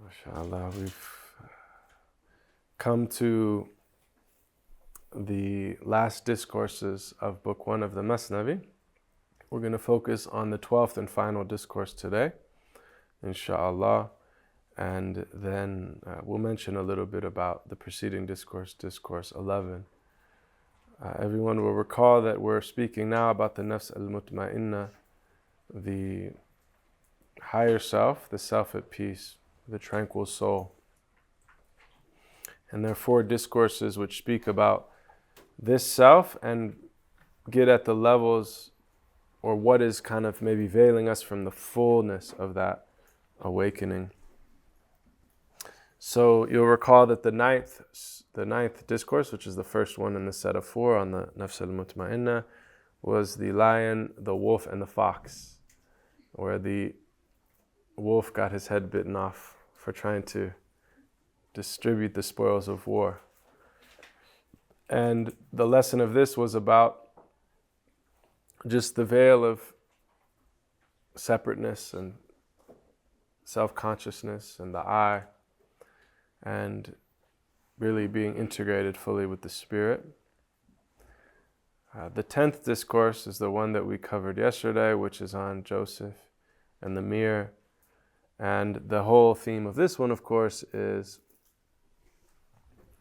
MashaAllah, we've come to the last discourses of Book 1 of the Mathnawi. We're going to focus on the 12th and final discourse today, inshaAllah, and then we'll mention a little bit about the preceding discourse, discourse 11. Everyone will recall that we're speaking now about the nafs al-mutma'inna, the higher self, the self at peace, the tranquil soul. And there are 4 discourses which speak about this self and get at the levels or what is kind of maybe veiling us from the fullness of that awakening. So you'll recall that the ninth discourse, which is the first one in the set of 4 on the nafs al-mutma'inna, was the lion, the wolf, and the fox, where the wolf got his head bitten off for trying to distribute the spoils of war. And the lesson of this was about just the veil of separateness and self-consciousness and the I, and really being integrated fully with the spirit. The 10th discourse is the one that we covered yesterday, which is on Joseph and the mirror. And the whole theme of this one, of course, is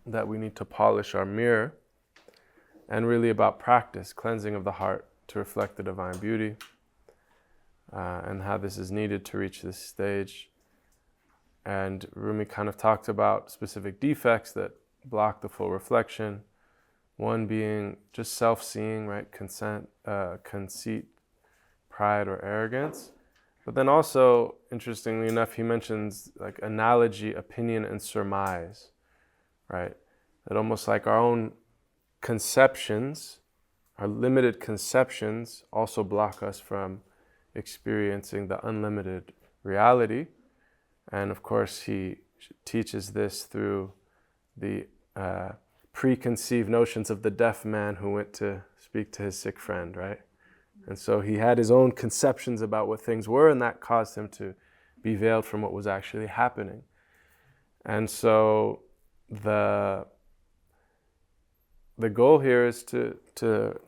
that we need to polish our mirror, and really about practice, cleansing of the heart to reflect the divine beauty, and how this is needed to reach this stage. And Rumi kind of talked about specific defects that block the full reflection. One being just self-seeing, right? Conceit, pride, or arrogance. But then also, interestingly enough, he mentions like analogy, opinion, and surmise, right? That almost like our own conceptions, our limited conceptions, also block us from experiencing the unlimited reality. And of course, he teaches this through the preconceived notions of the deaf man who went to speak to his sick friend, right? And so he had his own conceptions about what things were, and that caused him to be veiled from what was actually happening. And so the goal here is to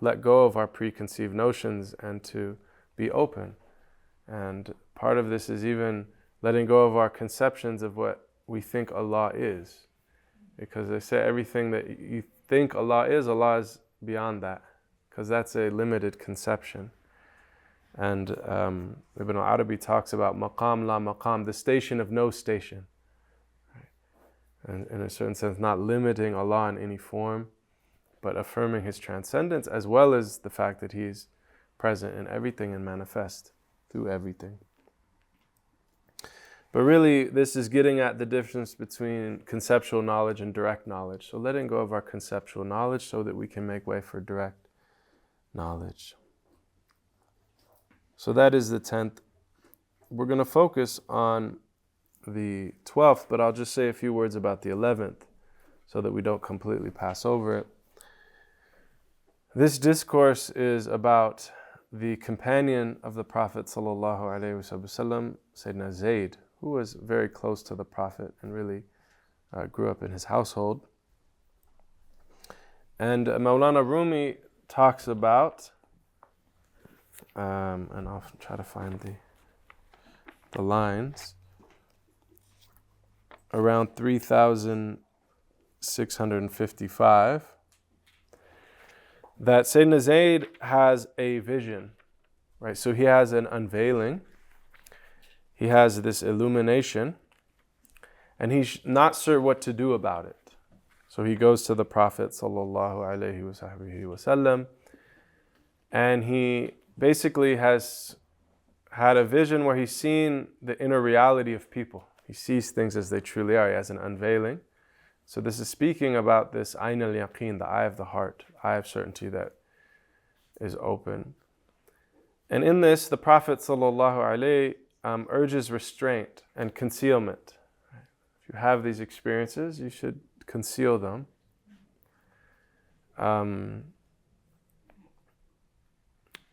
let go of our preconceived notions and to be open. And part of this is even letting go of our conceptions of what we think Allah is. Because they say everything that you think Allah is beyond that. Because that's a limited conception. And Ibn al-Arabi talks about maqam la maqam, the station of no station. Right? And in a certain sense, not limiting Allah in any form, but affirming His transcendence, as well as the fact that He's present in everything and manifest through everything. But really, this is getting at the difference between conceptual knowledge and direct knowledge. So letting go of our conceptual knowledge so that we can make way for direct knowledge. So that is the 10th. We're going to focus on the 12th, but I'll just say a few words about the 11th so that we don't completely pass over it. This discourse is about the companion of the Prophet ﷺ, Sayyidina Zayd, who was very close to the Prophet and really grew up in his household. And Maulana Rumi talks about, and I'll try to find the lines, around 3,655, that Sayyidina Zayd has a vision, right? So he has an unveiling. He has this illumination, and he's not sure what to do about it. So he goes to the Prophet ﷺ, and he basically has had a vision where he's seen the inner reality of people. He sees things as they truly are. He has an unveiling. So this is speaking about this ayn al-yaqeen, the eye of the heart, eye of certainty that is open. And in this, the Prophet ﷺ urges restraint and concealment. If you have these experiences, you should conceal them.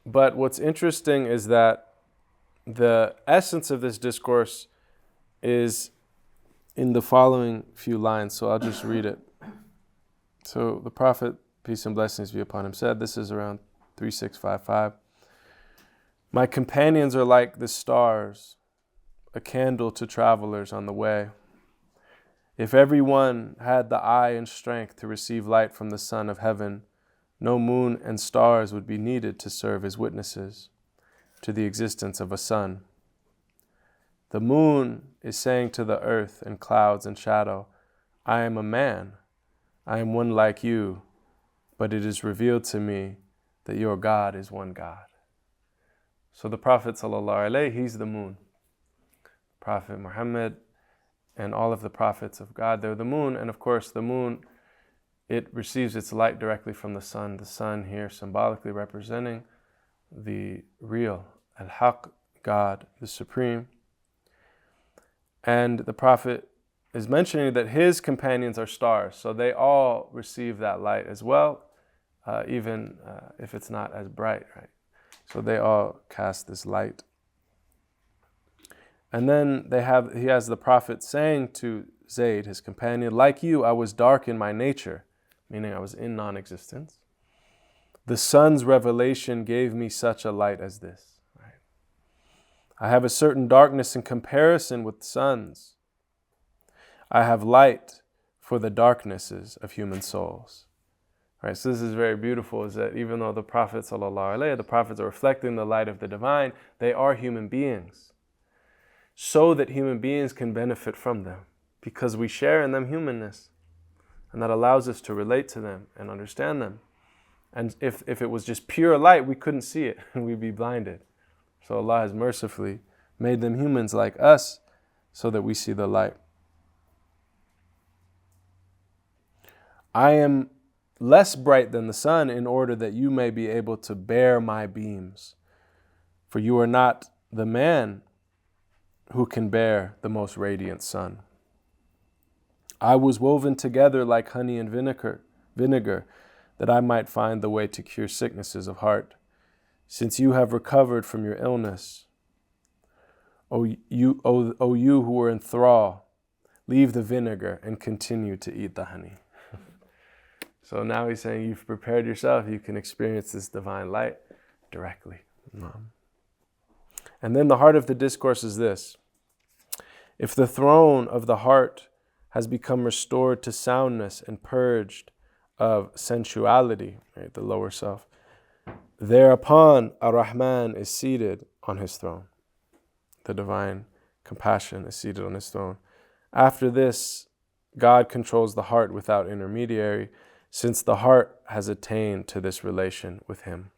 But what's interesting is that the essence of this discourse is in the following few lines, so I'll just read it. So the Prophet, peace and blessings be upon him, said, this is around 3655. My companions are like the stars, a candle to travelers on the way. If everyone had the eye and strength to receive light from the sun of heaven, no moon and stars would be needed to serve as witnesses to the existence of a sun. The moon is saying to the earth and clouds and shadow, I am a man, I am one like you, but it is revealed to me that your God is one God. So the Prophet ﷺ, he's the moon. Prophet Muhammad and all of the prophets of God, they're the moon. And of course, the moon, it receives its light directly from the sun. The sun here symbolically representing the real, al-haq, God, the supreme. And the Prophet is mentioning that his companions are stars. So they all receive that light as well, even if it's not as bright, right? So they all cast this light. And then he has the Prophet saying to Zayd, his companion, like you, I was dark in my nature, meaning I was in non-existence. The sun's revelation gave me such a light as this. Right? I have a certain darkness in comparison with suns. I have light for the darknesses of human souls. Right, so this is very beautiful, is that even though the Prophets, the prophets are reflecting the light of the divine, they are human beings, so that human beings can benefit from them, because we share in them humanness, and that allows us to relate to them and understand them. And if it was just pure light, we couldn't see it, and we'd be blinded. So Allah has mercifully made them humans like us, so that we see the light. I am less bright than the sun in order that you may be able to bear my beams. For you are not the man who can bear the most radiant sun. I was woven together like honey and vinegar, that I might find the way to cure sicknesses of heart. Since you have recovered from your illness, O you who were in thrall, leave the vinegar and continue to eat the honey. So now he's saying you've prepared yourself, you can experience this divine light directly. And then the heart of the discourse is this. If the throne of the heart has become restored to soundness and purged of sensuality, right, the lower self, thereupon Ar-Rahman is seated on his throne. The divine compassion is seated on his throne. After this, God controls the heart without intermediary, since the heart has attained to this relation with him.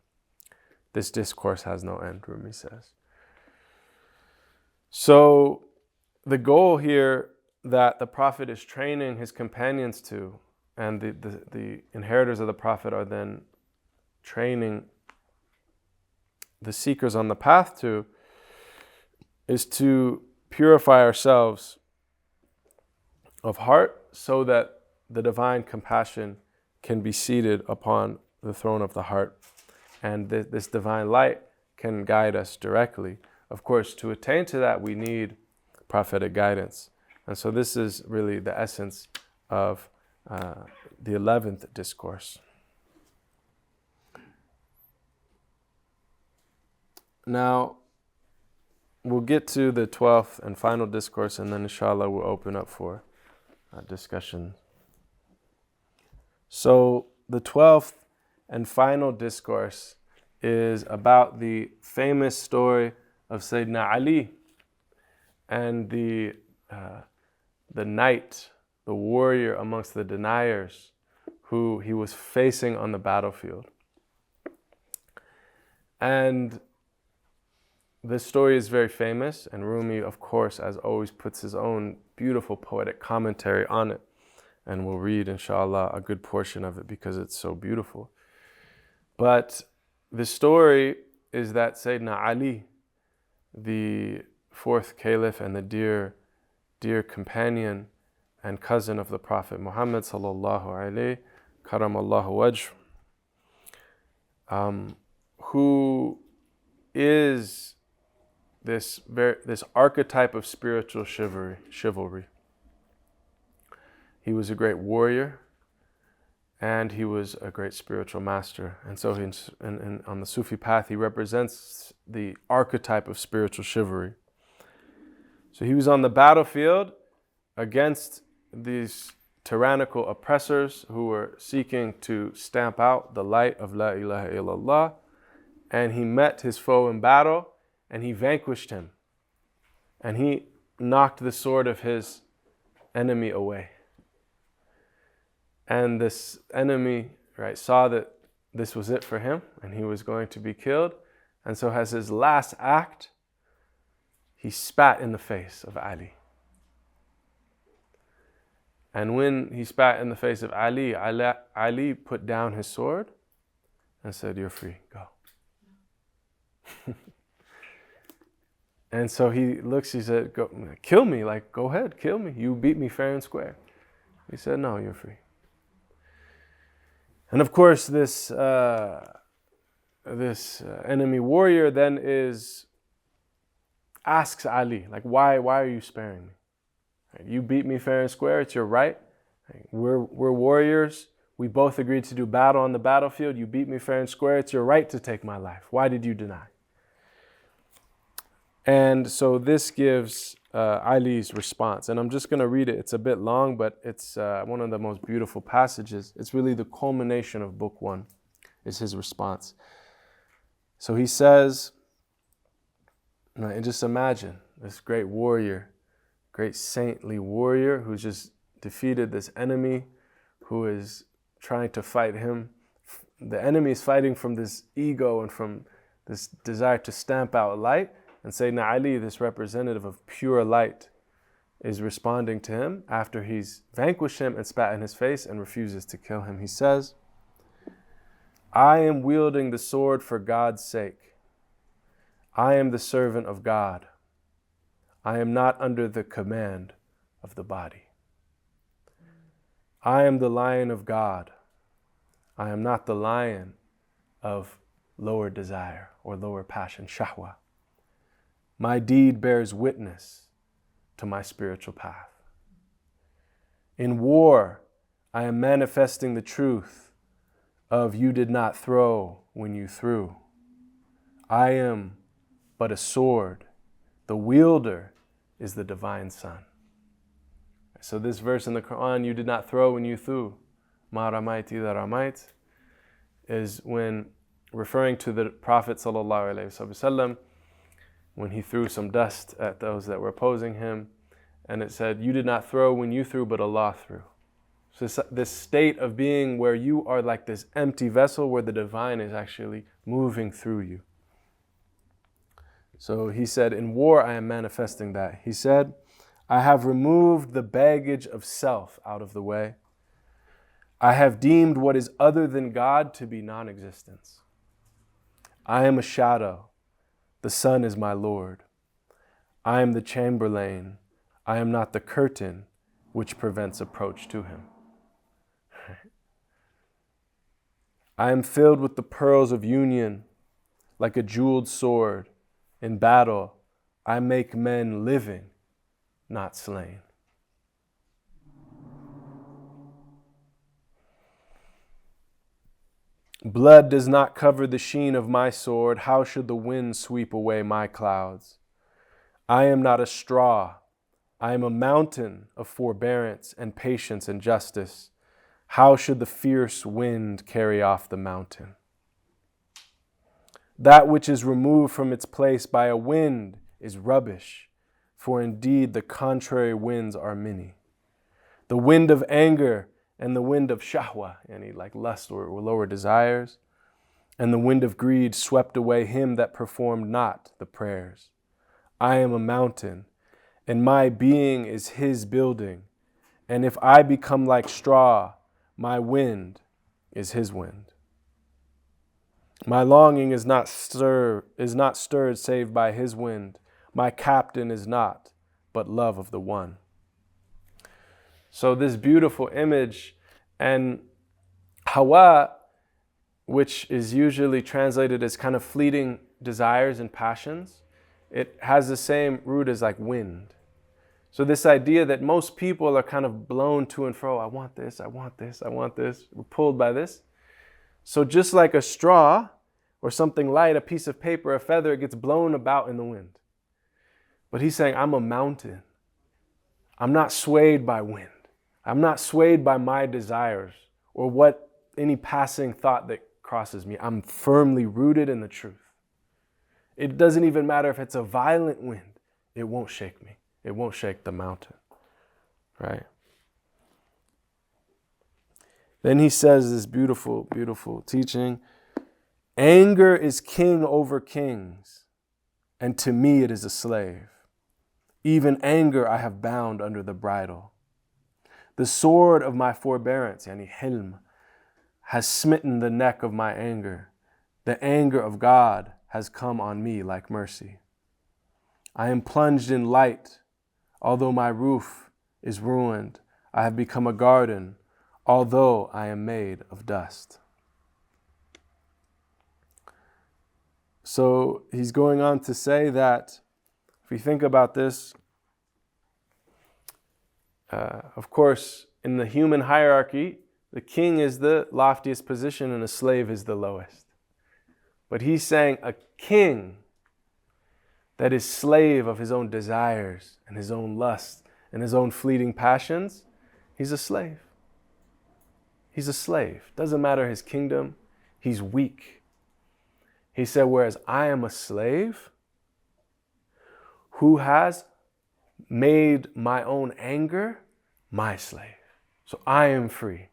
This discourse has no end, Rumi says. So the goal here that the Prophet is training his companions to, and the inheritors of the Prophet are then training the seekers on the path to, is to purify ourselves of heart so that the divine compassion can be seated upon the throne of the heart, and this divine light can guide us directly. Of course, to attain to that, we need prophetic guidance. And so this is really the essence of the 11th discourse. Now, we'll get to the 12th and final discourse, and then inshallah we'll open up for discussion. So the 12th and final discourse is about the famous story of Sayyidina Ali and the knight, the warrior amongst the deniers who he was facing on the battlefield. And this story is very famous, and Rumi, of course, as always, puts his own beautiful poetic commentary on it. And we'll read, inshallah, a good portion of it because it's so beautiful. But the story is that Sayyidina Ali, the fourth caliph and the dear companion and cousin of the Prophet Muhammad sallallahu alaihi karamallahu wajh, who is this archetype of spiritual chivalry. He was a great warrior, and he was a great spiritual master. And so on the Sufi path, he represents the archetype of spiritual chivalry. So he was on the battlefield against these tyrannical oppressors who were seeking to stamp out the light of La ilaha illallah. And he met his foe in battle, and he vanquished him. And he knocked the sword of his enemy away. And this enemy, right, saw that this was it for him, and he was going to be killed. And so as his last act, he spat in the face of Ali. And when he spat in the face of Ali, Ali put down his sword and said, "You're free, go." And so he looks, he said, "Go, kill me, like, go ahead, kill me. You beat me fair and square." He said, "No, you're free." And of course, this enemy warrior then asks Ali, like, why are you sparing me? You beat me fair and square, it's your right. We're warriors. We both agreed to do battle on the battlefield. You beat me fair and square, it's your right to take my life. Why did you deny? And so this gives Ali's response. And I'm just going to read it. It's a bit long, but it's one of the most beautiful passages. It's really the culmination of book 1, is his response. So he says, and just imagine this great warrior, great saintly warrior who's just defeated this enemy who is trying to fight him. The enemy is fighting from this ego and from this desire to stamp out light. And Sayyidina Ali, this representative of pure light, is responding to him after he's vanquished him and spat in his face and refuses to kill him. He says, "I am wielding the sword for God's sake. I am the servant of God. I am not under the command of the body. I am the lion of God. I am not the lion of lower desire or lower passion, shahwa. My deed bears witness to my spiritual path. In war, I am manifesting the truth of you did not throw when you threw. I am but a sword. The wielder is the divine Son." So this verse in the Quran, "you did not throw when you threw," ma ramaiti idha ramait, is when referring to the Prophet ﷺ, when he threw some dust at those that were opposing him, and it said, "You did not throw when you threw, but Allah threw." So this state of being where you are like this empty vessel where the divine is actually moving through you. So he said, in war I am manifesting that. He said, "I have removed the baggage of self out of the way. I have deemed what is other than God to be non-existence. I am a shadow. The sun is my Lord. I am the chamberlain. I am not the curtain which prevents approach to him. I am filled with the pearls of union, like a jeweled sword. In battle, I make men living, not slain." Blood does not cover the sheen of my sword. How should the wind sweep away my clouds? I am not a straw. I am a mountain of forbearance and patience and justice. How should the fierce wind carry off the mountain? That which is removed from its place by a wind is rubbish, for indeed the contrary winds are many. The wind of anger and the wind of shahwa, like lust or lower desires, and the wind of greed swept away him that performed not the prayers. I am a mountain, and my being is his building, and if I become like straw, my wind is his wind. My longing is not stirred save by his wind. My captain is not, but love of the one. So this beautiful image, and hawa, which is usually translated as kind of fleeting desires and passions, it has the same root as like wind. So this idea that most people are kind of blown to and fro, I want this, I want this, I want this, we're pulled by this. So just like a straw or something light, a piece of paper, a feather, it gets blown about in the wind. But he's saying, I'm a mountain. I'm not swayed by wind. I'm not swayed by my desires or what any passing thought that crosses me. I'm firmly rooted in the truth. It doesn't even matter if it's a violent wind. It won't shake me. It won't shake the mountain, right? Then he says this beautiful, beautiful teaching. Anger is king over kings, and to me it is a slave. Even anger I have bound under the bridle. The sword of my forbearance, yani hilm, has smitten the neck of my anger. The anger of God has come on me like mercy. I am plunged in light, although my roof is ruined. I have become a garden, although I am made of dust. So he's going on to say that if we think about this, of course, in the human hierarchy, the king is the loftiest position and a slave is the lowest. But he's saying a king that is slave of his own desires and his own lust and his own fleeting passions, he's a slave. He's a slave. Doesn't matter his kingdom, he's weak. He said, whereas I am a slave who has made my own anger my slave. So I am free,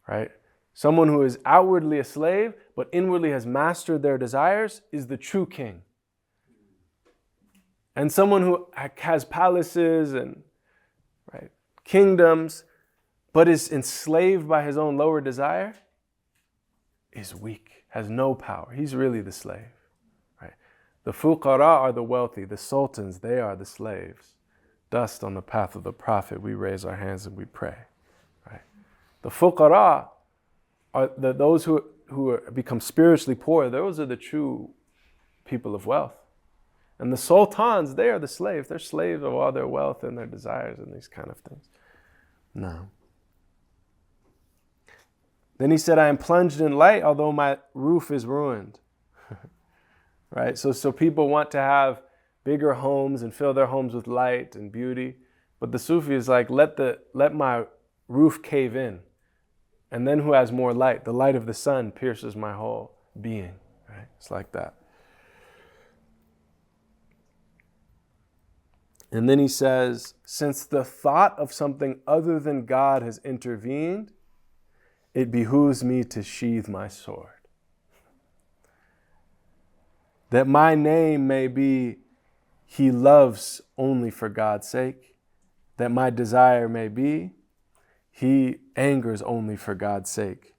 right? Someone who is outwardly a slave, but inwardly has mastered their desires is the true king. And someone who has palaces and kingdoms, but is enslaved by his own lower desire, is weak, has no power. He's really the slave. Right? The fuqara are the wealthy, the sultans, they are the slaves. Dust on the path of the Prophet, we raise our hands and we pray. Right? The fuqara are those who become spiritually poor. Those are the true people of wealth. And the sultans, they are the slaves. They're slaves of all their wealth and their desires and these kind of things. No. Then he said, I am plunged in light, although my roof is ruined. Right? So people want to have bigger homes and fill their homes with light and beauty. But the Sufi is like, let my roof cave in. And then who has more light? The light of the sun pierces my whole being. Right? It's like that. And then he says, since the thought of something other than God has intervened, it behooves me to sheathe my sword. That my name may be, he loves only for God's sake. That my desire may be, he angers only for God's sake.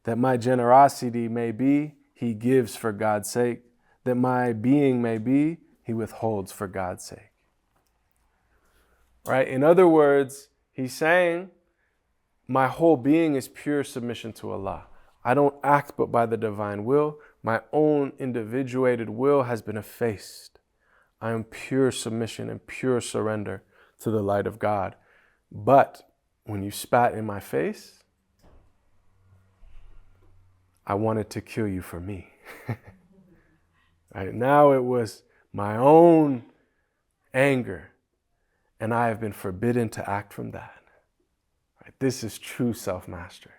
That my generosity may be, he gives for God's sake. That my being may be, he withholds for God's sake. Right? In other words, he's saying, my whole being is pure submission to Allah. I don't act but by the divine will. My own individuated will has been effaced. I am pure submission and pure surrender to the light of God. But when you spat in my face, I wanted to kill you for me. Right? Now it was my own anger, and I have been forbidden to act from that. Right? This is true self-mastery.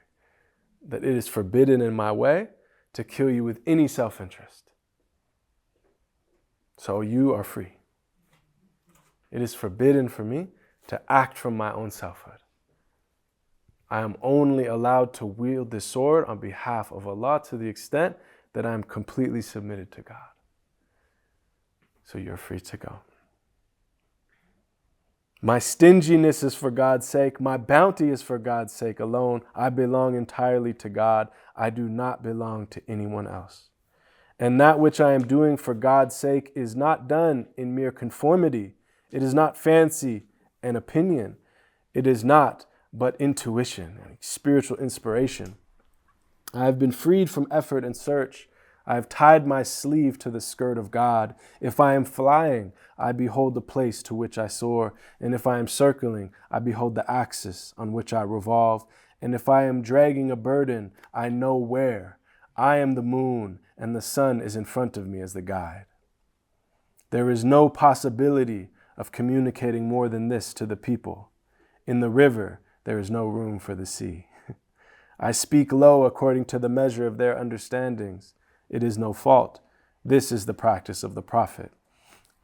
That it is forbidden in my way to kill you with any self-interest. So you are free. It is forbidden for me to act from my own selfhood. I am only allowed to wield this sword on behalf of Allah to the extent that I am completely submitted to God. So you're free to go. My stinginess is for God's sake. My bounty is for God's sake alone. I belong entirely to God. I do not belong to anyone else. And that which I am doing for God's sake is not done in mere conformity. It is not fancy and opinion. It is not but intuition and spiritual inspiration. I have been freed from effort and search. I have tied my sleeve to the skirt of God. If I am flying, I behold the place to which I soar. And if I am circling, I behold the axis on which I revolve. And if I am dragging a burden, I know where. I am the moon, and the sun is in front of me as the guide. There is no possibility of communicating more than this to the people. In the river, there is no room for the sea. I speak low according to the measure of their understandings. It is no fault. This is the practice of the prophet.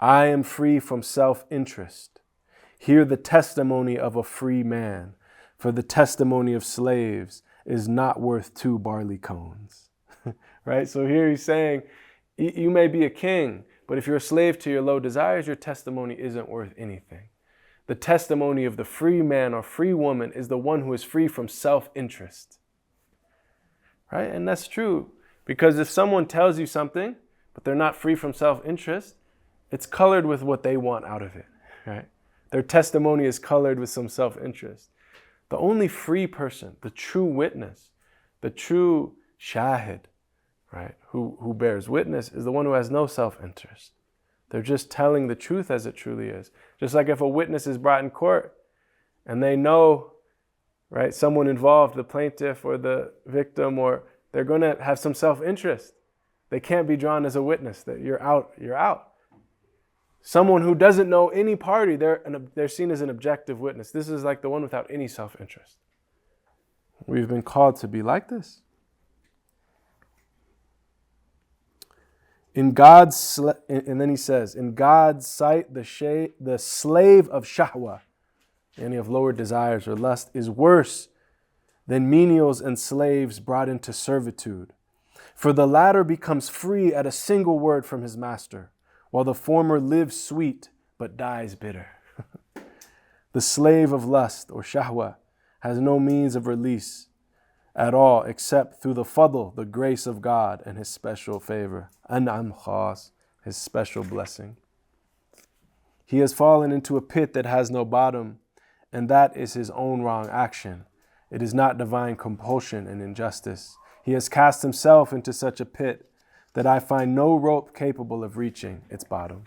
I am free from self-interest. Hear the testimony of a free man, for the testimony of slaves is not worth 2 barley cones. Right? So here he's saying, you may be a king, but if you're a slave to your low desires, your testimony isn't worth anything. The testimony of the free man or free woman is the one who is free from self-interest. Right? And that's true. Because if someone tells you something, but they're not free from self-interest, it's colored with what they want out of it. Right? Their testimony is colored with some self-interest. The only free person, the true witness, the true shahid, right, who bears witness, is the one who has no self-interest. They're just telling the truth as it truly is. Just like if a witness is brought in court and they know, right, someone involved, the plaintiff or the victim, or they're going to have some self-interest. They can't be drawn as a witness. That you're out, you're out. Someone who doesn't know any party, they're seen as an objective witness. This is like the one without any self-interest. We've been called to be like this. In God's, and then he says, in God's sight, the slave of shahwa, any of lower desires or lust, is worse than menials and slaves brought into servitude. For the latter becomes free at a single word from his master, while the former lives sweet but dies bitter. The slave of lust or shahwa has no means of release at all except through the fadl, the grace of God and his special favor, an'am khas, his special blessing. He has fallen into a pit that has no bottom, and that is his own wrong action. It is not divine compulsion and injustice. He has cast himself into such a pit that I find no rope capable of reaching its bottom.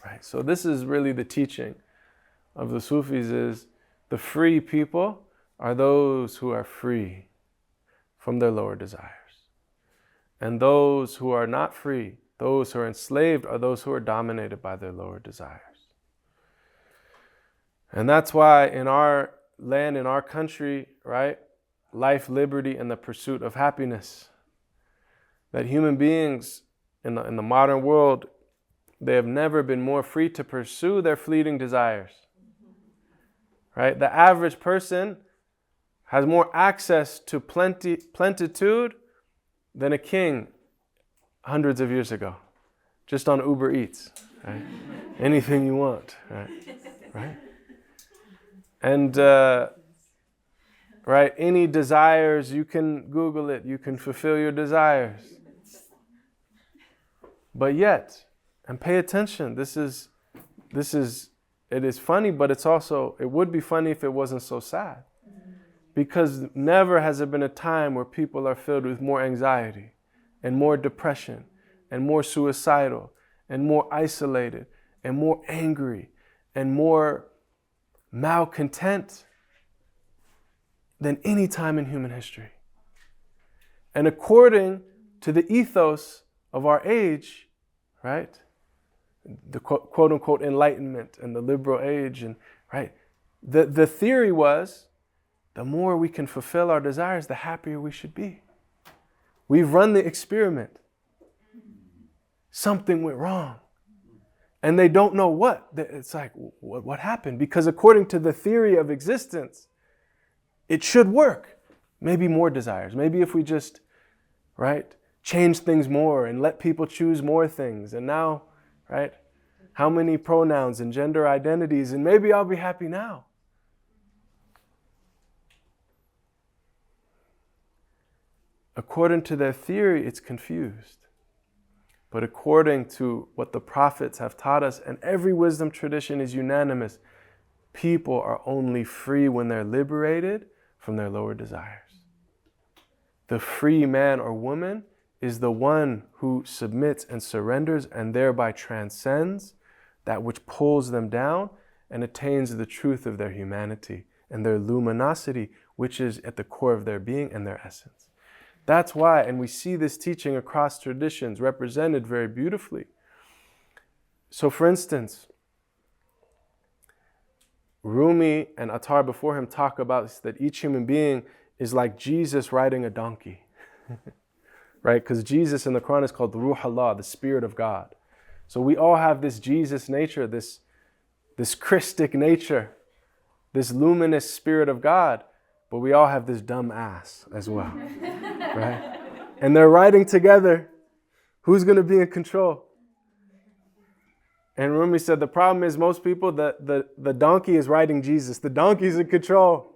Right. So this is really the teaching of the Sufis, is the free people are those who are free from their lower desires. And those who are not free, those who are enslaved, are those who are dominated by their lower desires. And that's why in our land, in our country, right, life, liberty, and the pursuit of happiness, that human beings in the modern world, they have never been more free to pursue their fleeting desires. Right? The average person has more access to plenitude than a king hundreds of years ago, just on Uber Eats. Right? Anything you want. Right? And right, any desires, you can Google it, you can fulfill your desires. But yet, and pay attention, it is funny, but it would be funny if it wasn't so sad. Because never has there been a time where people are filled with more anxiety and more depression and more suicidal and more isolated and more angry and more malcontent than any time in human history. And according to the ethos of our age, right, the quote unquote enlightenment and the liberal age, and right, the theory was, the more we can fulfill our desires, the happier we should be. We've run the experiment. Something went wrong. And they don't know what. It's like, what happened? Because according to the theory of existence, it should work. Maybe more desires. Maybe if we just, right, change things more and let people choose more things. And now, right, how many pronouns and gender identities, and maybe I'll be happy now. According to their theory, it's confused. But according to what the prophets have taught us, and every wisdom tradition is unanimous, people are only free when they're liberated from their lower desires. The free man or woman is the one who submits and surrenders and thereby transcends that which pulls them down and attains the truth of their humanity and their luminosity, which is at the core of their being and their essence. That's why, and we see this teaching across traditions represented very beautifully. So for instance, Rumi and Attar before him talk about that each human being is like Jesus riding a donkey. Right? Because Jesus in the Quran is called the Ruh Allah, the Spirit of God. So we all have this Jesus nature, this Christic nature, this luminous Spirit of God, but we all have this dumb ass as well. Right? And they're riding together. Who's going to be in control? And Rumi said the problem is most people, the donkey is riding Jesus. The donkey's in control.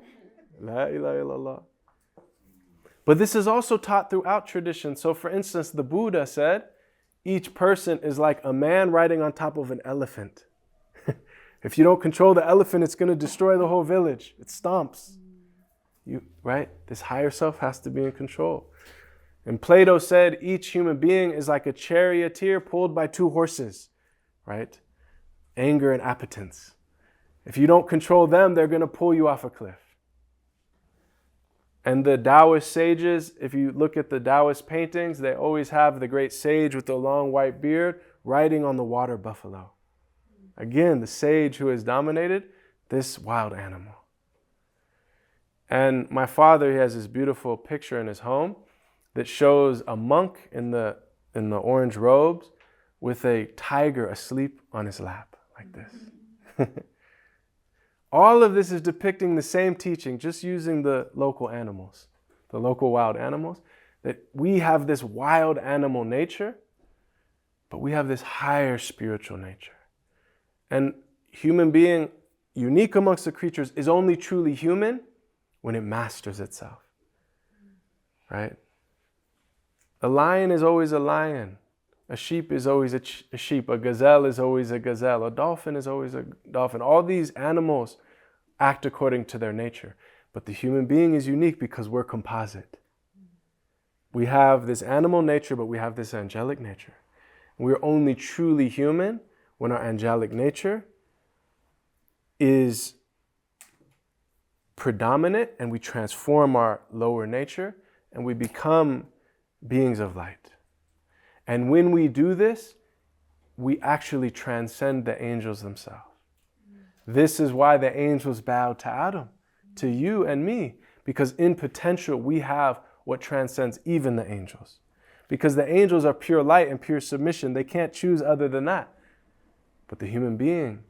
La ilaha illallah. But this is also taught throughout tradition. So for instance, the Buddha said, each person is like a man riding on top of an elephant. If you don't control the elephant, it's going to destroy the whole village. It stomps. Right? This higher self has to be in control. And Plato said, each human being is like a charioteer pulled by two horses. Right? Anger and appetence. If you don't control them, they're going to pull you off a cliff. And the Taoist sages, if you look at the Taoist paintings, they always have the great sage with the long white beard riding on the water buffalo. Again, the sage who has dominated this wild animal. And my father, he has this beautiful picture in his home that shows a monk in the orange robes with a tiger asleep on his lap, like this. All of this is depicting the same teaching, just using the local animals, the local wild animals, that we have this wild animal nature, but we have this higher spiritual nature. And human being, unique amongst the creatures, is only truly human when it masters itself. Right? A lion is always a lion. A sheep is always a sheep. A gazelle is always a gazelle. A dolphin is always a dolphin. All these animals act according to their nature. But the human being is unique because we're composite. We have this animal nature, but we have this angelic nature. We're only truly human when our angelic nature is predominant and we transform our lower nature and we become beings of light. And when we do this, we actually transcend the angels themselves. This is why the angels bowed to Adam, to you and me, because in potential we have what transcends even the angels. Because the angels are pure light and pure submission. They can't choose other than that. But the human being,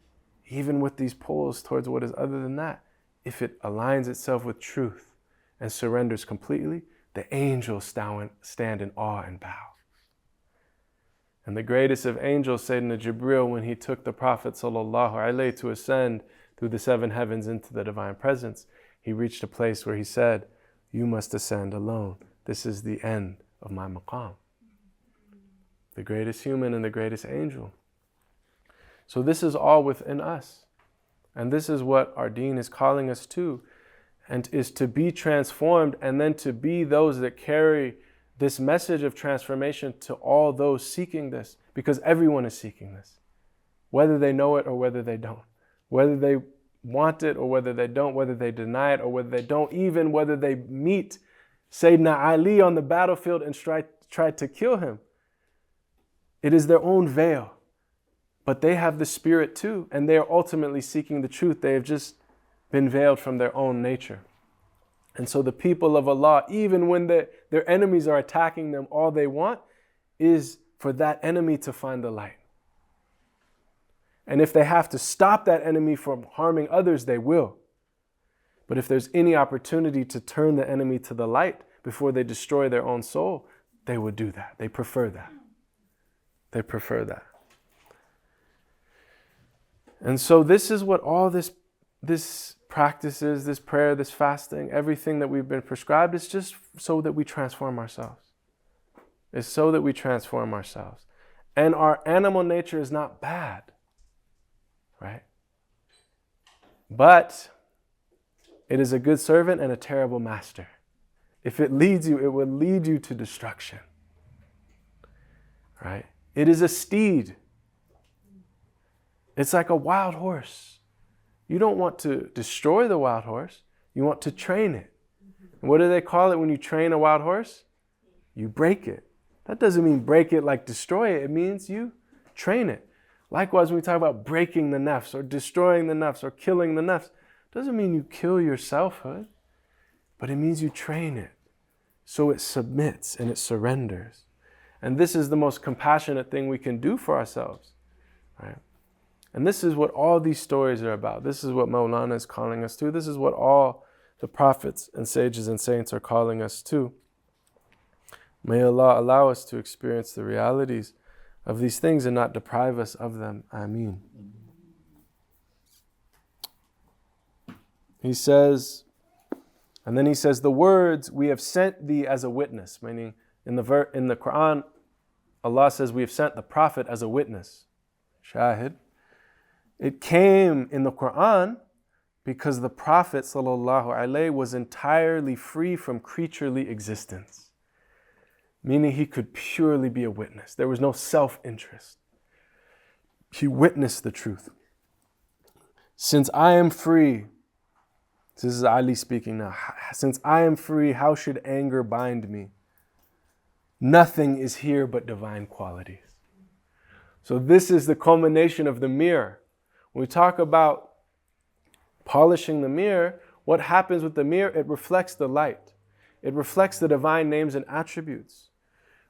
even with these pulls towards what is other than that, if it aligns itself with truth and surrenders completely, the angels stand in awe and bow. And the greatest of angels, Sayyidina Jibril, when he took the Prophet ﷺ to ascend through the seven heavens into the divine presence, he reached a place where he said, "You must ascend alone. This is the end of my maqam." The greatest human and the greatest angel. So this is all within us. And this is what our deen is calling us to, and is to be transformed and then to be those that carry this message of transformation to all those seeking this, because everyone is seeking this, whether they know it or whether they don't, whether they want it or whether they don't, whether they deny it or whether they don't, even whether they meet Sayyidina Ali on the battlefield and try to kill him. It is their own veil, but they have the spirit too, and they are ultimately seeking the truth. They have just been veiled from their own nature. And so the people of Allah, even when their enemies are attacking them, all they want is for that enemy to find the light. And if they have to stop that enemy from harming others, they will. But if there's any opportunity to turn the enemy to the light before they destroy their own soul, they would do that. They prefer that. They prefer that. And so this is what all this practices, this prayer, this fasting, everything that we've been prescribed is just so that we transform ourselves. It's so that we transform ourselves. And our animal nature is not bad, right? But it is a good servant and a terrible master. If it leads you, it will lead you to destruction. right? It is a steed. It's like a wild horse. You don't want to destroy the wild horse. You want to train it. And what do they call it when you train a wild horse? You break it. That doesn't mean break it like destroy it. It means you train it. Likewise, when we talk about breaking the nafs or destroying the nafs or killing the nafs, it doesn't mean you kill your selfhood, but it means you train it so it submits and it surrenders. And this is the most compassionate thing we can do for ourselves, right? And this is what all these stories are about. This is what Maulana is calling us to. This is what all the prophets and sages and saints are calling us to. May Allah allow us to experience the realities of these things and not deprive us of them. Ameen. He says, and then he says, the words, we have sent thee as a witness, meaning in the Quran, Allah says we have sent the Prophet as a witness. Shahid. It came in the Quran because the Prophet ﷺ was entirely free from creaturely existence. Meaning he could purely be a witness. There was no self-interest. He witnessed the truth. Since I am free, this is Ali speaking now, since I am free, how should anger bind me? Nothing is here but divine qualities. So this is the culmination of the mirror. When we talk about polishing the mirror, what happens with the mirror? It reflects the light. It reflects the divine names and attributes.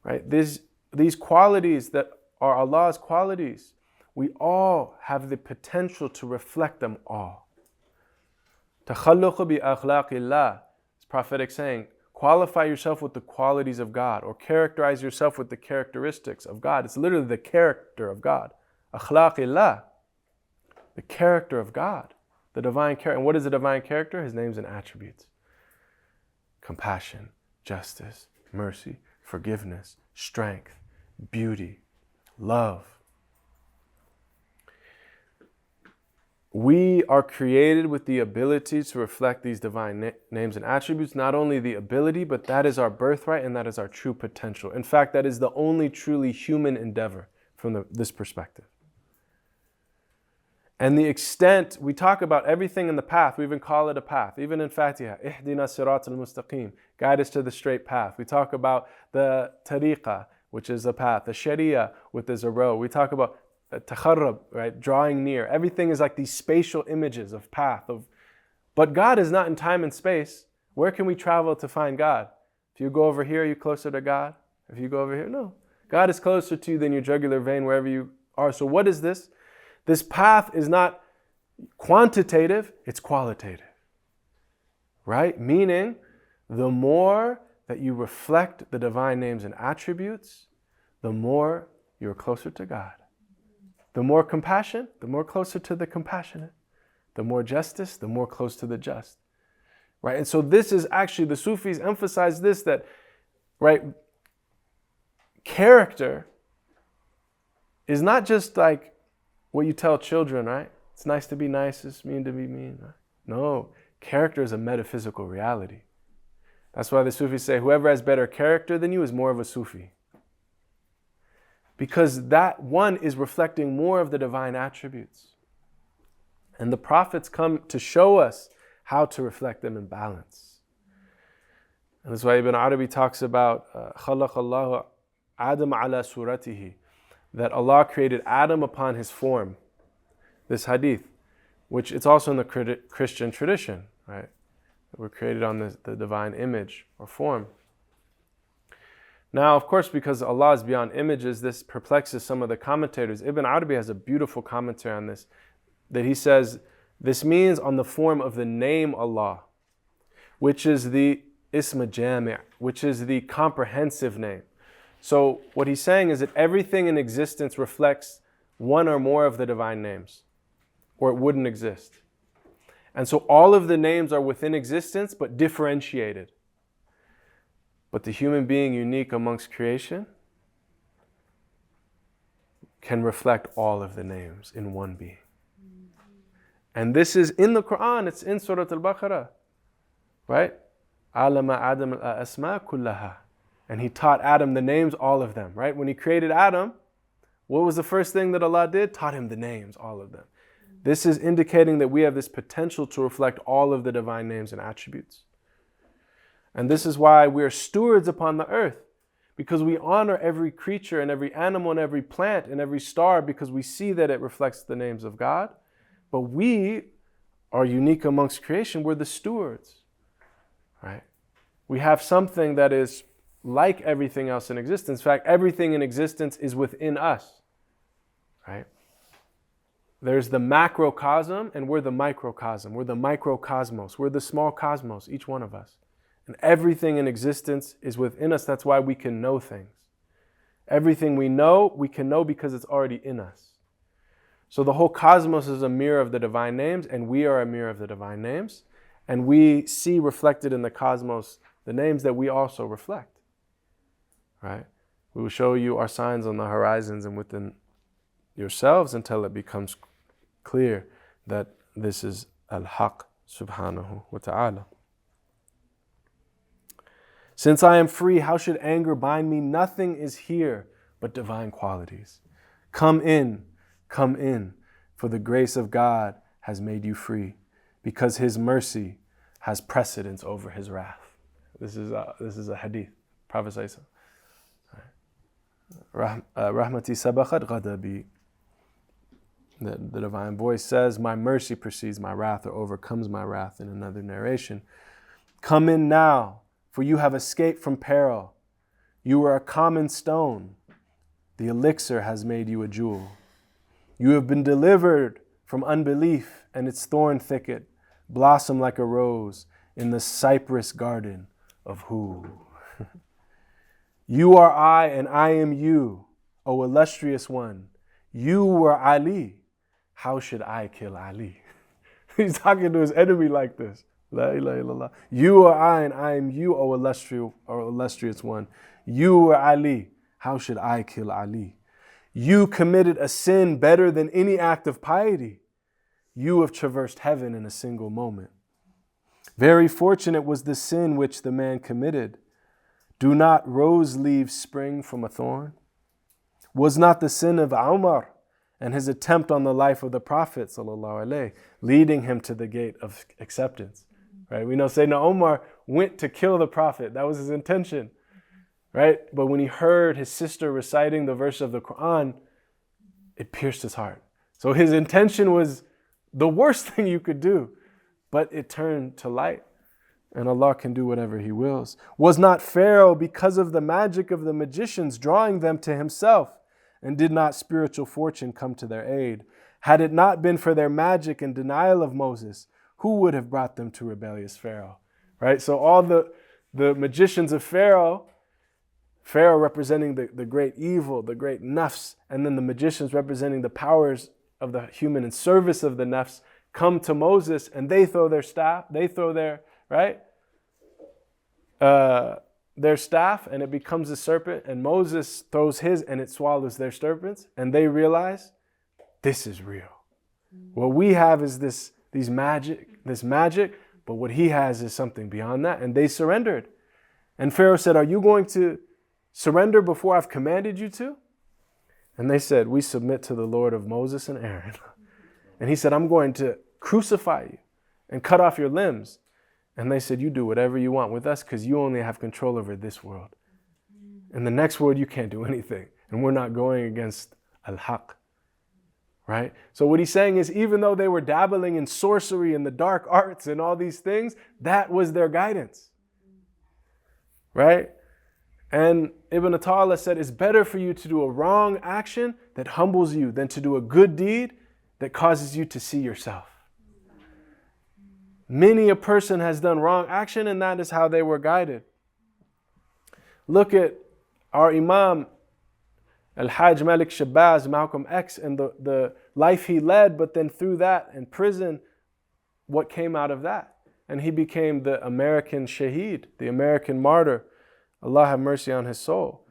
Right? These qualities that are Allah's qualities, we all have the potential to reflect them all. Takhalluq bi akhlaqillah, it's prophetic saying, qualify yourself with the qualities of God or characterize yourself with the characteristics of God. It's literally the character of God. Akhlaqillah, the character of God, the divine character. And what is the divine character? His names and attributes. Compassion, justice, mercy, forgiveness, strength, beauty, love. We are created with the ability to reflect these divine names and attributes. Not only the ability, but that is our birthright and that is our true potential. In fact, that is the only truly human endeavor from this perspective. And the extent, we talk about everything in the path, we even call it a path. Even in Fatiha, Ihdina sirat al-mustaqim, guide us to the straight path. We talk about the tariqah, which is a path, the sharia, which is a road. We talk about takharrub, right, drawing near. Everything is like these spatial images of path. But God is not in time and space. Where can we travel to find God? If you go over here, are you closer to God? If you go over here, no. God is closer to you than your jugular vein, wherever you are. So what is this? This path is not quantitative, it's qualitative. Right? Meaning, the more that you reflect the divine names and attributes, the more you're closer to God. The more compassion, the more closer to the compassionate. The more justice, the more close to the just. Right? And so this is actually, the Sufis emphasize this, that, right, character is not just like what you tell children, right? It's nice to be nice, it's mean to be mean. Right? No, character is a metaphysical reality. That's why the Sufis say, whoever has better character than you is more of a Sufi. Because that one is reflecting more of the divine attributes. And the prophets come to show us how to reflect them in balance. And that's why Ibn Arabi talks about خَلَقَ اللَّهُ Adam ala suratihi, that Allah created Adam upon his form. This hadith, which it's also in the Christian tradition, right? We're created on the divine image or form. Now, of course, because Allah is beyond images, this perplexes some of the commentators. Ibn Arabi has a beautiful commentary on this, that he says, this means on the form of the name Allah, which is the Ism Jami', which is the comprehensive name. So what he's saying is that everything in existence reflects one or more of the divine names, or it wouldn't exist. And so all of the names are within existence, but differentiated. But the human being unique amongst creation can reflect all of the names in one being. And this is in the Quran, it's in Surah Al-Baqarah, right? Alama Adam al-asma kullaha. And he taught Adam the names, all of them, right? When he created Adam, what was the first thing that Allah did? Taught him the names, all of them. This is indicating that we have this potential to reflect all of the divine names and attributes. And this is why we are stewards upon the earth, because we honor every creature and every animal and every plant and every star, because we see that it reflects the names of God. But we are unique amongst creation. We're the stewards, right? We have something that is like everything else in existence. In fact, everything in existence is within us, right? There's the macrocosm and we're the microcosm. We're the microcosmos. We're the small cosmos, each one of us. And everything in existence is within us. That's why we can know things. Everything we can know because it's already in us. So the whole cosmos is a mirror of the divine names, and we are a mirror of the divine names. And we see reflected in the cosmos the names that we also reflect. Right? We will show you our signs on the horizons and within yourselves until it becomes clear that this is Al-Haq subhanahu wa ta'ala. Since I am free, how should anger bind me? Nothing is here but divine qualities. Come in, for the grace of God has made you free, because his mercy has precedence over his wrath. This is a hadith. Prophet says so. Rahmati sabakhat ghadabi. The divine voice says, my mercy precedes my wrath or overcomes my wrath in another narration. Come in now, for you have escaped from peril. You were a common stone. The elixir has made you a jewel. You have been delivered from unbelief, and its thorn thicket blossom like a rose in the cypress garden of Hu. You are I, and I am you, O illustrious one. You were Ali. How should I kill Ali? He's talking to his enemy like this. La ilaha illallah. You are I, and I am you, O illustrious one. You were Ali. How should I kill Ali? You committed a sin better than any act of piety. You have traversed heaven in a single moment. Very fortunate was the sin which the man committed. Do not rose leaves spring from a thorn? Was not the sin of Umar and his attempt on the life of the Prophet ﷺ leading him to the gate of acceptance? Right? We know Sayyidina Umar went to kill the Prophet. That was his intention. Right? But when he heard his sister reciting the verse of the Quran, it pierced his heart. So his intention was the worst thing you could do, but it turned to light. And Allah can do whatever He wills. Was not Pharaoh, because of the magic of the magicians, drawing them to himself? And did not spiritual fortune come to their aid? Had it not been for their magic and denial of Moses, who would have brought them to rebellious Pharaoh? Right? So all the magicians of Pharaoh representing the great evil, the great nafs, and then the magicians representing the powers of the human in service of the nafs, come to Moses and they throw their staff, their staff, and it becomes a serpent, and Moses throws his and it swallows their serpents, and they realize this is real. What we have is this magic, but what he has is something beyond that, and they surrendered. And Pharaoh said, are you going to surrender before I've commanded you to? And they said, we submit to the Lord of Moses and Aaron. And he said, I'm going to crucify you and cut off your limbs. And they said, you do whatever you want with us because you only have control over this world. In the next world, you can't do anything. And we're not going against Al-Haq. Right? So what he's saying is, even though they were dabbling in sorcery and the dark arts and all these things, that was their guidance. Right? And Ibn Ata'Allah said, it's better for you to do a wrong action that humbles you than to do a good deed that causes you to see yourself. Many a person has done wrong action, and that is how they were guided. Look at our Imam Al-Hajj Malik Shabazz, Malcolm X, and the life he led, but then through that in prison, what came out of that? And he became the American shaheed, the American martyr. Allah have mercy on his soul.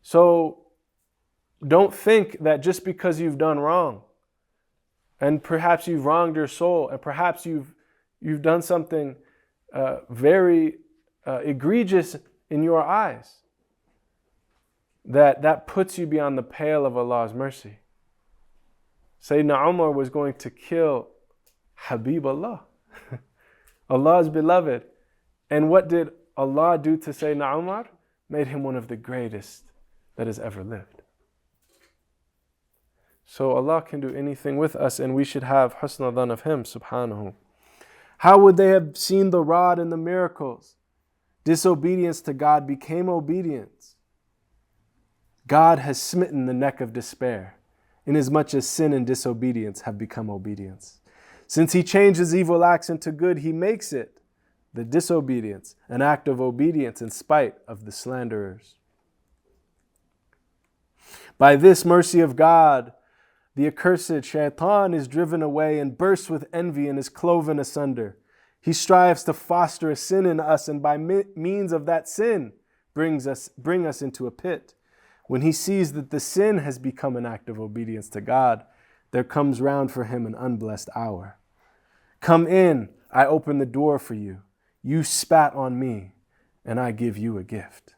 So don't think that just because you've done wrong, and perhaps you've wronged your soul, and perhaps you've done something very egregious in your eyes, that puts you beyond the pale of Allah's mercy. Sayyidina Umar was going to kill Habib Allah, Allah's beloved. And what did Allah do to Sayyidina Umar? Made him one of the greatest that has ever lived. So Allah can do anything with us, and we should have husn dhan of Him, subhanahu. How would they have seen the rod and the miracles? Disobedience to God became obedience. God has smitten the neck of despair, inasmuch as sin and disobedience have become obedience. Since He changes evil acts into good, He makes it, the disobedience, an act of obedience in spite of the slanderers. By this mercy of God, the accursed shaitan is driven away and bursts with envy and is cloven asunder. He strives to foster a sin in us, and by means of that sin bring us into a pit. When he sees that the sin has become an act of obedience to God, there comes round for him an unblessed hour. Come in, I open the door for you. You spat on me, and I give you a gift.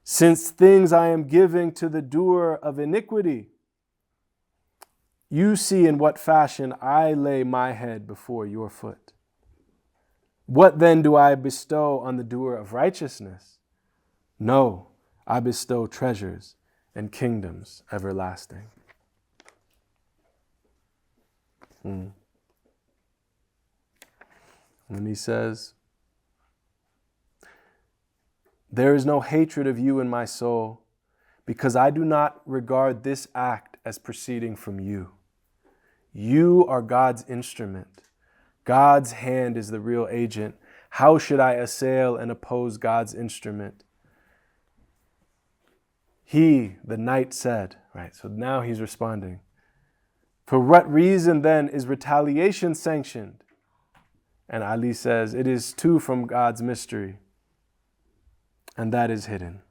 Since things I am giving to the doer of iniquity, you see in what fashion I lay my head before your foot. What then do I bestow on the doer of righteousness? No, I bestow treasures and kingdoms everlasting. And he says, there is no hatred of you in my soul, because I do not regard this act as proceeding from you. You are God's instrument. God's hand is the real agent. How should I assail and oppose God's instrument? He, the knight, said, right, so now he's responding. For what reason then is retaliation sanctioned? And Ali says, it is too from God's mystery, and that is hidden.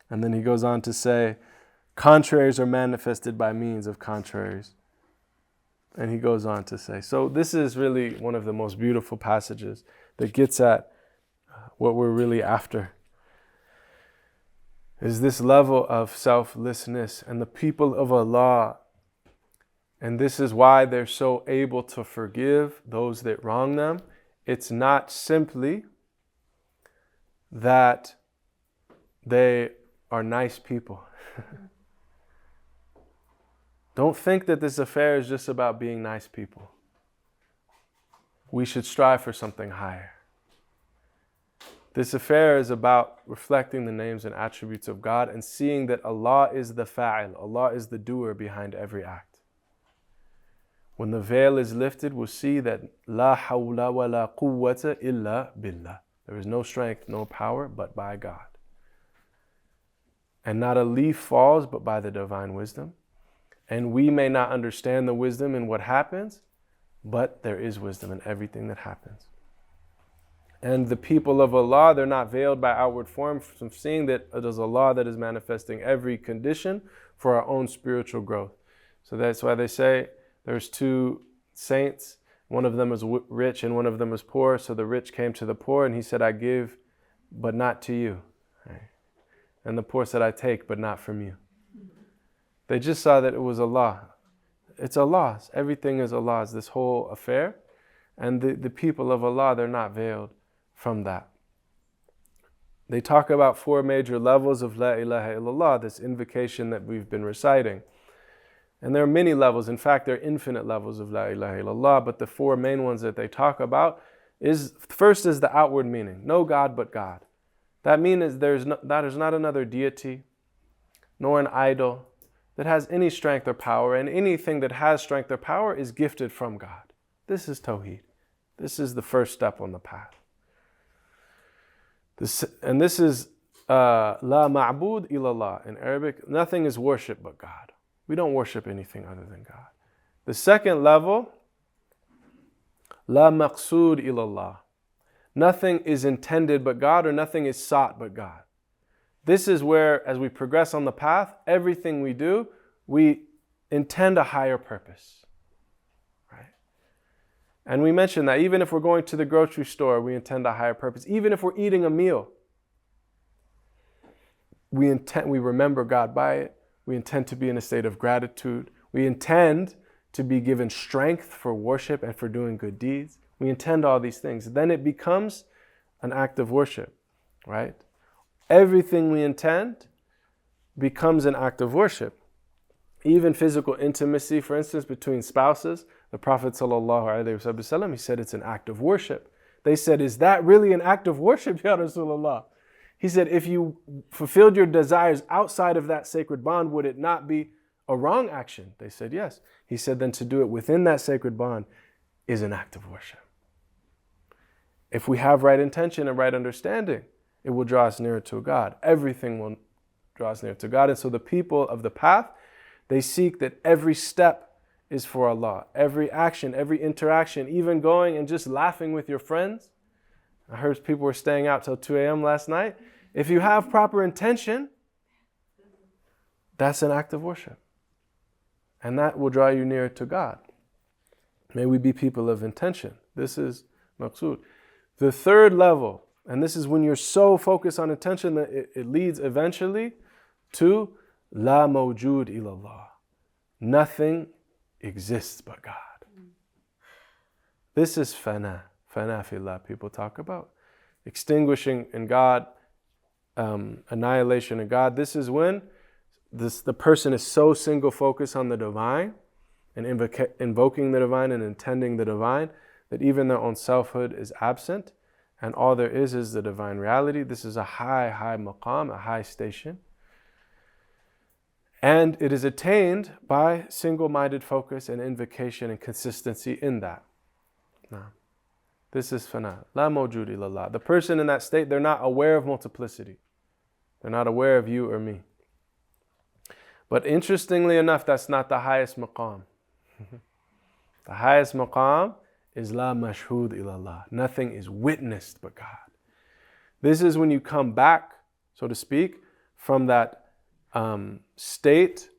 And then he goes on to say, contraries are manifested by means of contraries. And he goes on to say, so this is really one of the most beautiful passages that gets at what we're really after, is this level of selflessness and the people of Allah. And this is why they're so able to forgive those that wrong them. It's not simply that they are nice people. Don't think that this affair is just about being nice people. We should strive for something higher. This affair is about reflecting the names and attributes of God and seeing that Allah is the fa'il, Allah is the doer behind every act. When the veil is lifted, we'll see that la hawla wa la quwwata illa billah. There is no strength, no power, but by God. And not a leaf falls, but by the divine wisdom. And we may not understand the wisdom in what happens, but there is wisdom in everything that happens. And the people of Allah, they're not veiled by outward form from seeing that it is Allah that is manifesting every condition for our own spiritual growth. So that's why they say there's two saints. One of them is rich and one of them is poor. So the rich came to the poor and he said, I give, but not to you. Right? And the poor said, I take, but not from you. They just saw that it was Allah. It's Allah's. Everything is Allah's, this whole affair. And the people of Allah, they're not veiled from that. They talk about 4 major levels of La ilaha illallah, this invocation that we've been reciting. And there are many levels. In fact, there are infinite levels of La ilaha illallah, but the 4 main ones that they talk about is, first is the outward meaning. No God but God. That means there's not another deity, nor an idol that has any strength or power, and anything that has strength or power is gifted from God. This is Tawheed. This is the first step on the path. This is La ma'bud illallah. In Arabic, nothing is worshipped but God. We don't worship anything other than God. The second level, La maqsood illallah. Nothing is intended but God, or nothing is sought but God. This is where, as we progress on the path, everything we do, we intend a higher purpose. Right? And we mentioned that even if we're going to the grocery store, we intend a higher purpose. Even if we're eating a meal. we remember God by it. We intend to be in a state of gratitude. We intend to be given strength for worship and for doing good deeds. We intend all these things. Then it becomes an act of worship, right? Everything we intend becomes an act of worship. Even physical intimacy, for instance, between spouses, the Prophet ﷺ, he said it's an act of worship. They said, is that really an act of worship, Ya Rasulullah? He said, if you fulfilled your desires outside of that sacred bond, would it not be a wrong action? They said, yes. He said, then to do it within that sacred bond is an act of worship. If we have right intention and right understanding, it will draw us nearer to God. Everything will draw us nearer to God. And so the people of the path, they seek that every step is for Allah. Every action, every interaction, even going and just laughing with your friends. I heard people were staying out till 2 a.m. last night. If you have proper intention, that's an act of worship. And that will draw you nearer to God. May we be people of intention. This is maqsood. The third level, and this is when you're so focused on intention that it leads eventually to La mawjood illallah. Nothing exists but God. This is fana fillah people talk about. Extinguishing in God, annihilation in God. This is when the person is so single focused on the divine and invoking the divine and intending the divine that even their own selfhood is absent and all there is the divine reality. This is a high maqam, a high station. And it is attained by single-minded focus and invocation and consistency in that. Now, this is fana. La mawjood illallah. The person in that state, they're not aware of multiplicity. They're not aware of you or me. But interestingly enough, that's not the highest maqam. The highest maqam is la mashhud illallah. Nothing is witnessed but God. This is when you come back, so to speak, from that state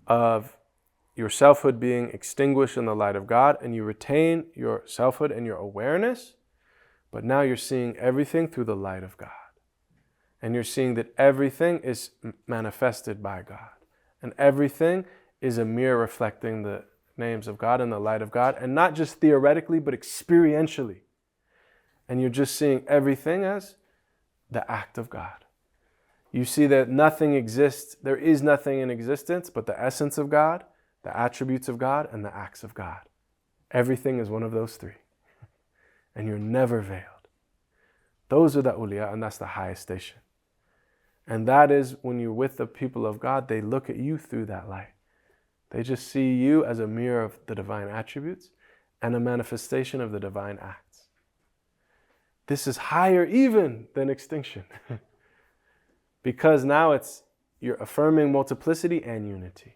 of your selfhood being extinguished in the light of God, and you retain your selfhood and your awareness, but now you're seeing everything through the light of God. And you're seeing that everything is manifested by God. And everything is a mirror reflecting the names of God and the light of God, and not just theoretically, but experientially. And you're just seeing everything as the act of God. You see that nothing exists, there is nothing in existence but the essence of God, the attributes of God, and the acts of God. Everything is one of those three. And you're never veiled. Those are the awliya, and that's the highest station. And that is when you're with the people of God, they look at you through that light. They just see you as a mirror of the divine attributes and a manifestation of the divine acts. This is higher even than extinction. Because now you're affirming multiplicity and unity.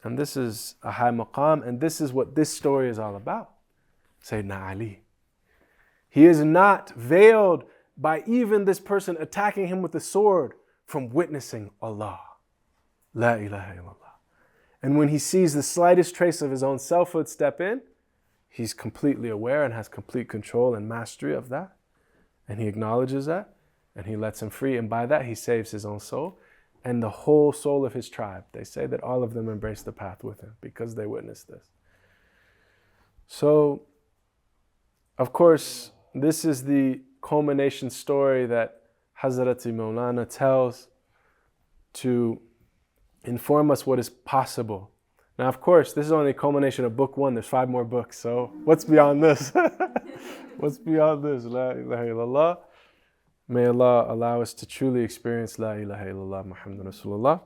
And this is a high maqam, and this is what this story is all about. Sayyidina Ali. He is not veiled by even this person attacking him with a sword from witnessing Allah. La ilaha illallah. And when he sees the slightest trace of his own selfhood step in, he's completely aware and has complete control and mastery of that. And he acknowledges that, and he lets him free. And by that, he saves his own soul and the whole soul of his tribe. They say that all of them embrace the path with him because they witnessed this. So, of course, this is the culmination story that Hazrat Maulana tells to inform us what is possible. Now, of course, this is only a culmination of book 1. There's 5 more books. So what's beyond this? What's beyond this? La ilaha illallah. May Allah allow us to truly experience La ilaha illallah Muhammadur Rasulullah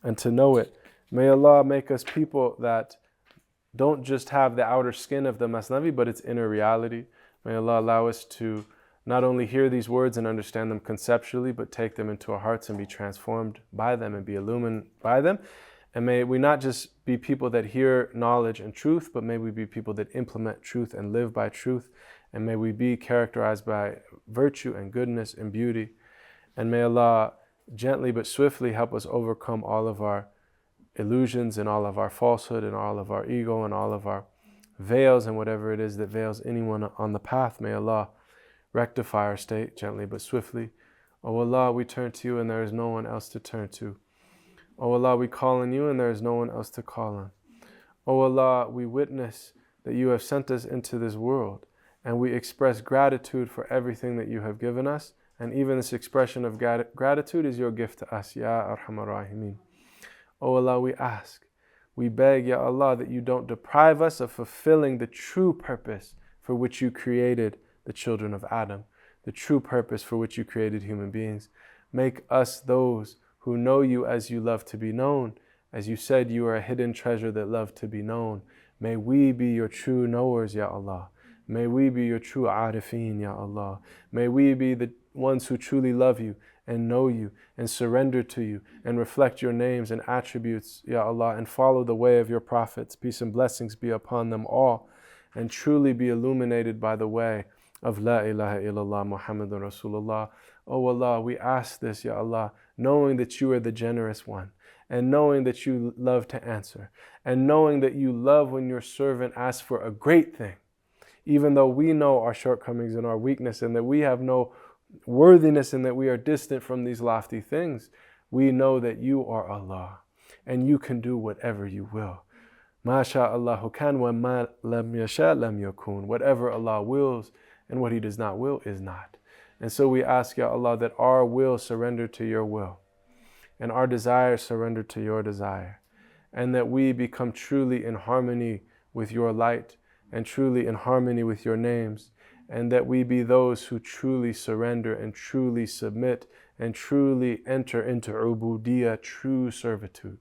and to know it. May Allah make us people that don't just have the outer skin of the Mathnawi, but its inner reality. May Allah allow us to not only hear these words and understand them conceptually, but take them into our hearts and be transformed by them and be illumined by them. And may we not just be people that hear knowledge and truth, but may we be people that implement truth and live by truth. And may we be characterized by virtue and goodness and beauty. And may Allah gently but swiftly help us overcome all of our illusions and all of our falsehood and all of our ego and all of our veils and whatever it is that veils anyone on the path. May Allah rectify our state gently but swiftly. O Allah, we turn to you and there is no one else to turn to. O Allah, we call on you and there is no one else to call on. O Allah, we witness that you have sent us into this world, and we express gratitude for everything that you have given us, and even this expression of gratitude is your gift to us, Ya Arhamar Rahimeen. O Allah, we ask, we beg, Ya Allah, that you don't deprive us of fulfilling the true purpose for which you created the children of Adam, the true purpose for which you created human beings. Make us those who know you as you love to be known. As you said, you are a hidden treasure that love to be known. May we be your true knowers, Ya Allah. May we be your true arifeen, Ya Allah. May we be the ones who truly love you and know you and surrender to you and reflect your names and attributes, Ya Allah, and follow the way of your prophets. Peace and blessings be upon them all, and truly be illuminated by the way of La ilaha illallah Muhammadun Rasulullah. Oh Allah, we ask this, Ya Allah, knowing that you are the generous one, and knowing that you love to answer, and knowing that you love when your servant asks for a great thing, even though we know our shortcomings and our weakness, and that we have no worthiness and that we are distant from these lofty things. We know that you are Allah, and you can do whatever you will. Ma sha'Allahu kan wa ma lam yasha lam yakun. Whatever Allah wills and what He does not will is not. And so we ask, Ya Allah, that our will surrender to your will, and our desire surrender to your desire, and that we become truly in harmony with your light, and truly in harmony with your names, and that we be those who truly surrender and truly submit and truly enter into ubudiyah, true servitude.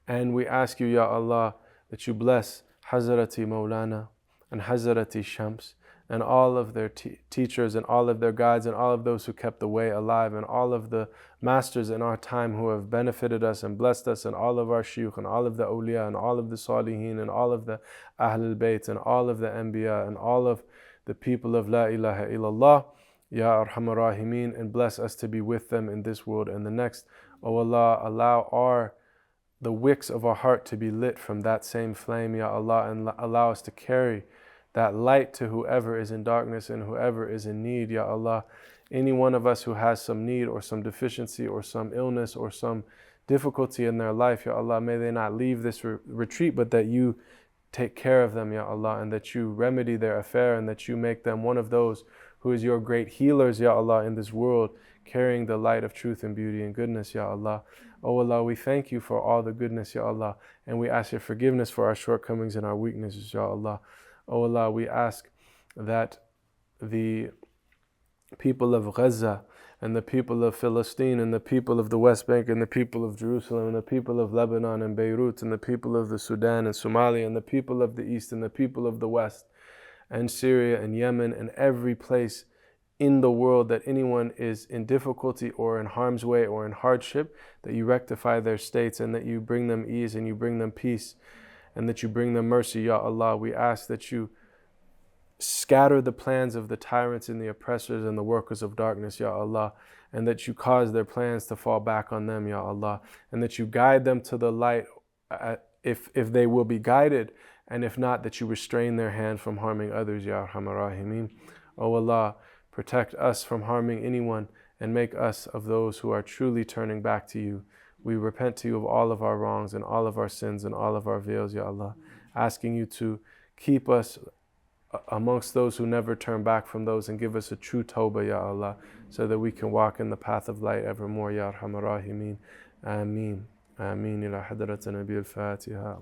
And we ask you, Ya Allah, that you bless Hazrati Maulana and Hazrati Shams and all of their teachers and all of their guides and all of those who kept the way alive, and all of the masters in our time who have benefited us and blessed us, and all of our shuyukh and all of the awliya and all of the salihin and all of the Ahlul Bayt and all of the Anbiya and all of the people of La ilaha illallah, Ya Arhamar Rahimeen, and bless us to be with them in this world and the next. O Allah, allow the wicks of our heart to be lit from that same flame, Ya Allah, and allow us to carry that light to whoever is in darkness and whoever is in need, Ya Allah. Any one of us who has some need or some deficiency or some illness or some difficulty in their life, Ya Allah, may they not leave this retreat, but that you take care of them, Ya Allah, and that you remedy their affair, and that you make them one of those who is your great healers, Ya Allah, in this world, carrying the light of truth and beauty and goodness, Ya Allah. Oh Allah, we thank you for all the goodness, Ya Allah, and we ask your forgiveness for our shortcomings and our weaknesses, Ya Allah. Oh Allah, we ask that the people of Gaza and the people of Palestine and the people of the West Bank and the people of Jerusalem and the people of Lebanon and Beirut and the people of the Sudan and Somalia and the people of the East and the people of the West and Syria and Yemen and every place in the world that anyone is in difficulty or in harm's way or in hardship, that you rectify their states and that you bring them ease and you bring them peace and that you bring them mercy, Ya Allah. We ask that you scatter the plans of the tyrants and the oppressors and the workers of darkness, Ya Allah, and that you cause their plans to fall back on them, Ya Allah, and that you guide them to the light if they will be guided, and if not, that you restrain their hand from harming others, Ya Arhamar Rahimeen. O Allah, protect us from harming anyone and make us of those who are truly turning back to you. We repent to you of all of our wrongs and all of our sins and all of our veils, Ya Allah, asking you to keep us amongst those who never turn back from those and give us a true tawbah, Ya Allah, so that we can walk in the path of light evermore, Ya Arhamar Rahimeen. Ameen. Ameen. Ila hadrat Nabi al-Fatiha.